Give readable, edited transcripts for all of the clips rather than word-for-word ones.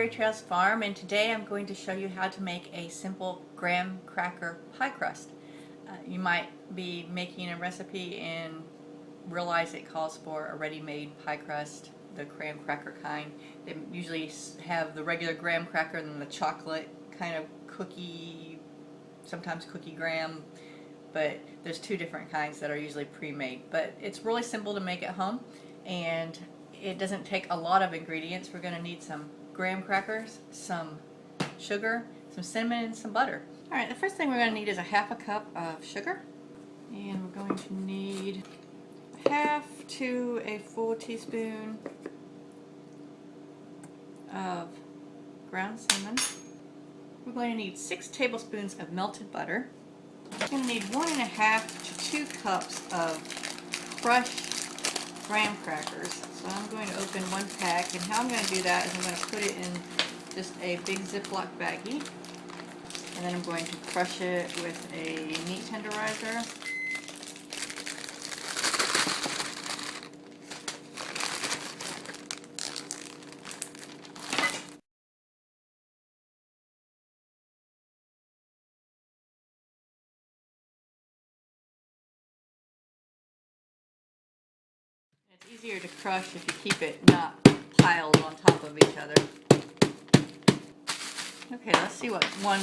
Canterbury Trails Farm, and today I'm going to show you how to make a simple graham cracker pie crust. You might be making a recipe and realize it calls for a ready-made pie crust, the graham cracker kind. They usually have the regular graham cracker and then the chocolate kind of cookie, sometimes cookie graham, but there's two different kinds that are usually pre-made. But it's really simple to make at home, and it doesn't take a lot of ingredients. We're going to need some graham crackers, some sugar, some cinnamon, and some butter. Alright, the first thing we're going to need is a half a cup of sugar, and we're going to need half to a full teaspoon of ground cinnamon. We're going to need 6 tablespoons of melted butter. We're going to need 1.5 to 2 cups of crushed graham crackers. So I'm going to open one pack, and how I'm going to do that is I'm going to put it in just a big Ziploc baggie, and then I'm going to crush it with a meat tenderizer. It's easier to crush if you keep it not piled on top of each other. Okay, let's see what one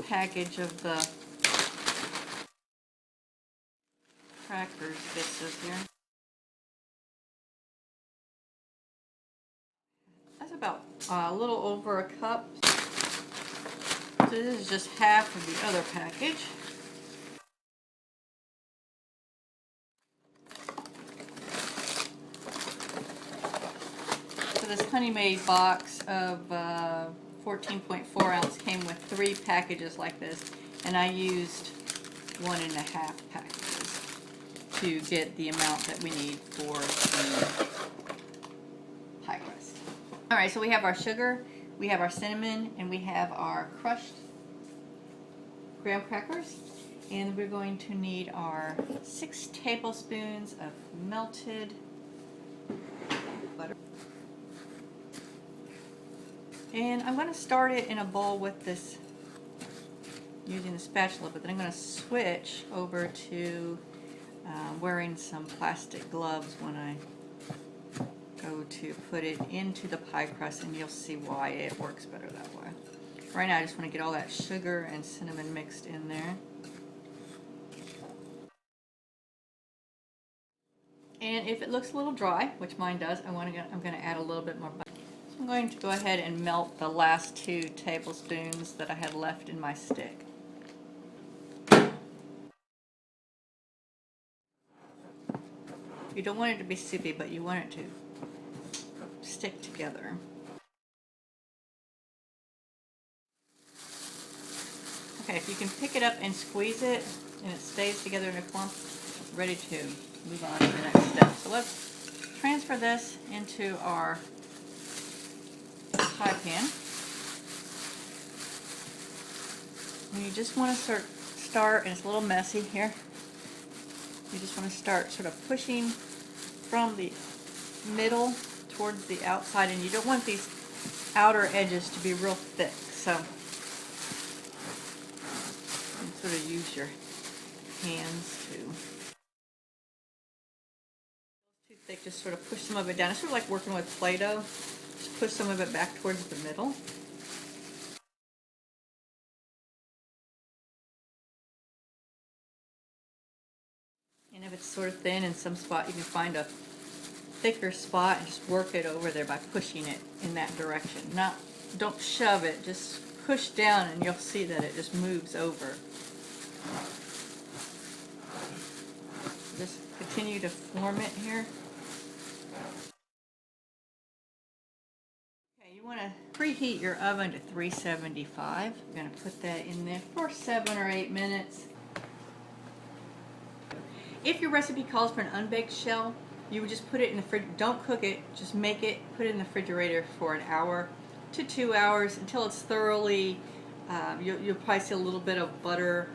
package of the crackers this is here. That's about a little over a cup. So this is just half of the other package. This Honey Made box of 14.4 ounce came with 3 packages like this, and I used 1.5 packages to get the amount that we need for the pie crust. Alright, so we have our sugar, we have our cinnamon, and we have our crushed graham crackers, and we're going to need our 6 tablespoons of melted butter. And I'm going to start it in a bowl with this, using the spatula, but then I'm going to switch over to wearing some plastic gloves when I go to put it into the pie crust, and you'll see why it works better that way. Right now I just want to get all that sugar and cinnamon mixed in there. And if it looks a little dry, which mine does, I'm going to add a little bit more butter. I'm going to go ahead and melt the last 2 tablespoons that I had left in my stick. You don't want it to be soupy, but you want it to stick together. Okay, if you can pick it up and squeeze it and it stays together in a clump, ready to move on to the next step. So let's transfer this into our pie pan, and you just want to start, and it's a little messy here, you just want to start sort of pushing from the middle towards the outside, and you don't want these outer edges to be real thick, so you sort of use your hands to, too thick, just sort of push some of it down. It's sort of like working with Play-Doh. Just push some of it back towards the middle. And if it's sort of thin in some spot, you can find a thicker spot and just work it over there by pushing it in that direction. Don't shove it, just push down, and you'll see that it just moves over. Just continue to form it here. You want to preheat your oven to 375. I'm going to put that in there for 7 or 8 minutes. If your recipe calls for an unbaked shell, you would just put it in the fridge. Don't cook it, just make it, put it in the refrigerator for 1 hour to 2 hours until it's thoroughly, you'll probably see a little bit of butter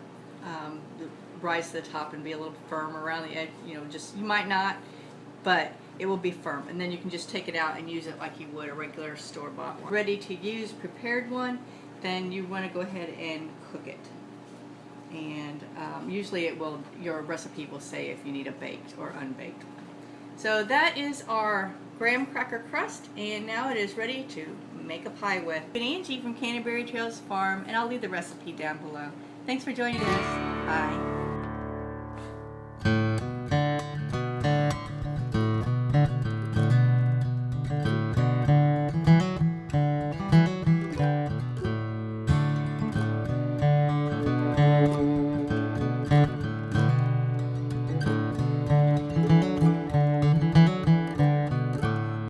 rise to the top and be a little firm around the edge. You know, just, you might not, but it will be firm, and then you can just take it out and use it like you would a regular store-bought one. Ready to use, prepared one, then you want to go ahead and cook it. And usually your recipe will say if you need a baked or unbaked one. So that is our graham cracker crust, and now it is ready to make a pie with. I'm Angie from Canterbury Trails Farm, and I'll leave the recipe down below. Thanks for joining us. Bye.